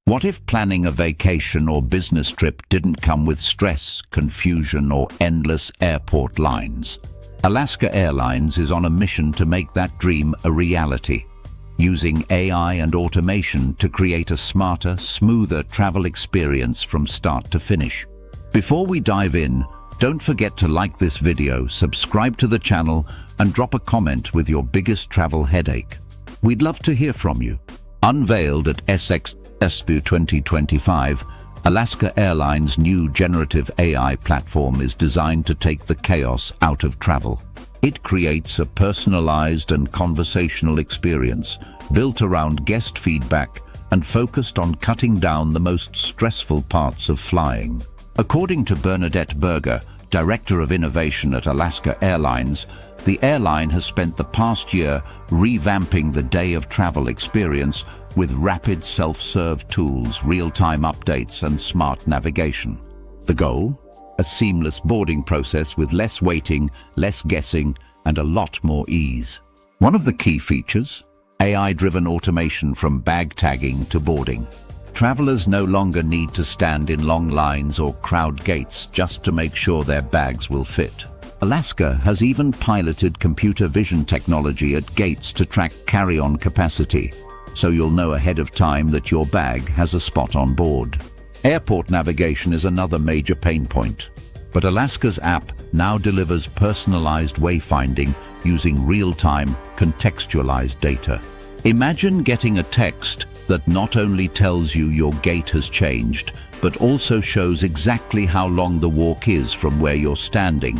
What if planning a vacation or business trip didn't come with stress, confusion, or endless airport lines? Alaska Airlines is on a mission to make that dream a reality, using AI and automation to create a smarter, smoother travel experience from start to finish. Before we dive in, don't forget to like this video, subscribe to the channel, and drop a comment with your biggest travel headache. We'd love to hear from you. Unveiled at SXSW 2025, Alaska Airlines' new generative AI platform is designed to take the chaos out of travel. It creates a personalized and conversational experience built around guest feedback and focused on cutting down the most stressful parts of flying. According to Bernadette Berger, Director of Innovation at Alaska Airlines, the airline has spent the past year revamping the day of travel experience with rapid self-serve tools, real-time updates, and smart navigation. The goal? A seamless boarding process with less waiting, less guessing, and a lot more ease. One of the key features? AI-driven automation from bag tagging to boarding. Travelers no longer need to stand in long lines or crowd gates just to make sure their bags will fit. Alaska has even piloted computer vision technology at gates to track carry-on capacity, so you'll know ahead of time that your bag has a spot on board. Airport navigation is another major pain point, but Alaska's app now delivers personalized wayfinding using real-time, contextualized data. Imagine getting a text that not only tells you your gate has changed, but also shows exactly how long the walk is from where you're standing,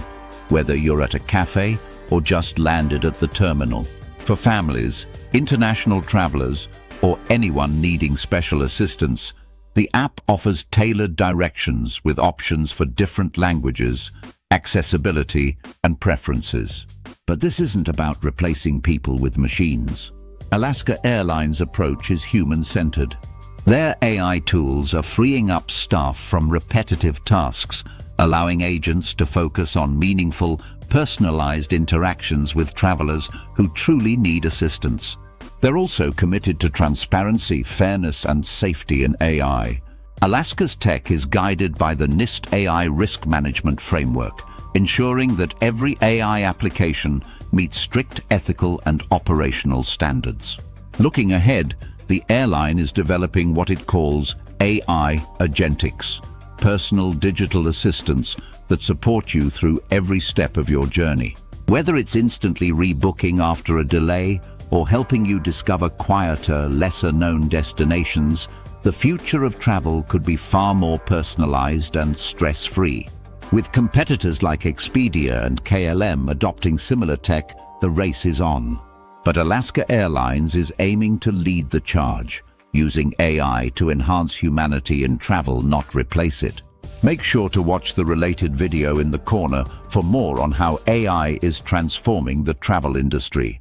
whether you're at a cafe or just landed at the terminal. For families, international travelers, or anyone needing special assistance, the app offers tailored directions with options for different languages, accessibility, and preferences. But this isn't about replacing people with machines. Alaska Airlines' approach is human-centered. Their AI tools are freeing up staff from repetitive tasks, allowing agents to focus on meaningful, personalized interactions with travelers who truly need assistance. They're also committed to transparency, fairness, and safety in AI. Alaska's tech is guided by the NIST AI Risk Management Framework, ensuring that every AI application meets strict ethical and operational standards. Looking ahead, the airline is developing what it calls AI Agentics, personal digital assistants that support you through every step of your journey. Whether it's instantly rebooking after a delay or helping you discover quieter, lesser-known destinations, the future of travel could be far more personalized and stress-free. With competitors like Expedia and KLM adopting similar tech, the race is on. But Alaska Airlines is aiming to lead the charge, using AI to enhance humanity in travel, not replace it. Make sure to watch the related video in the corner for more on how AI is transforming the travel industry.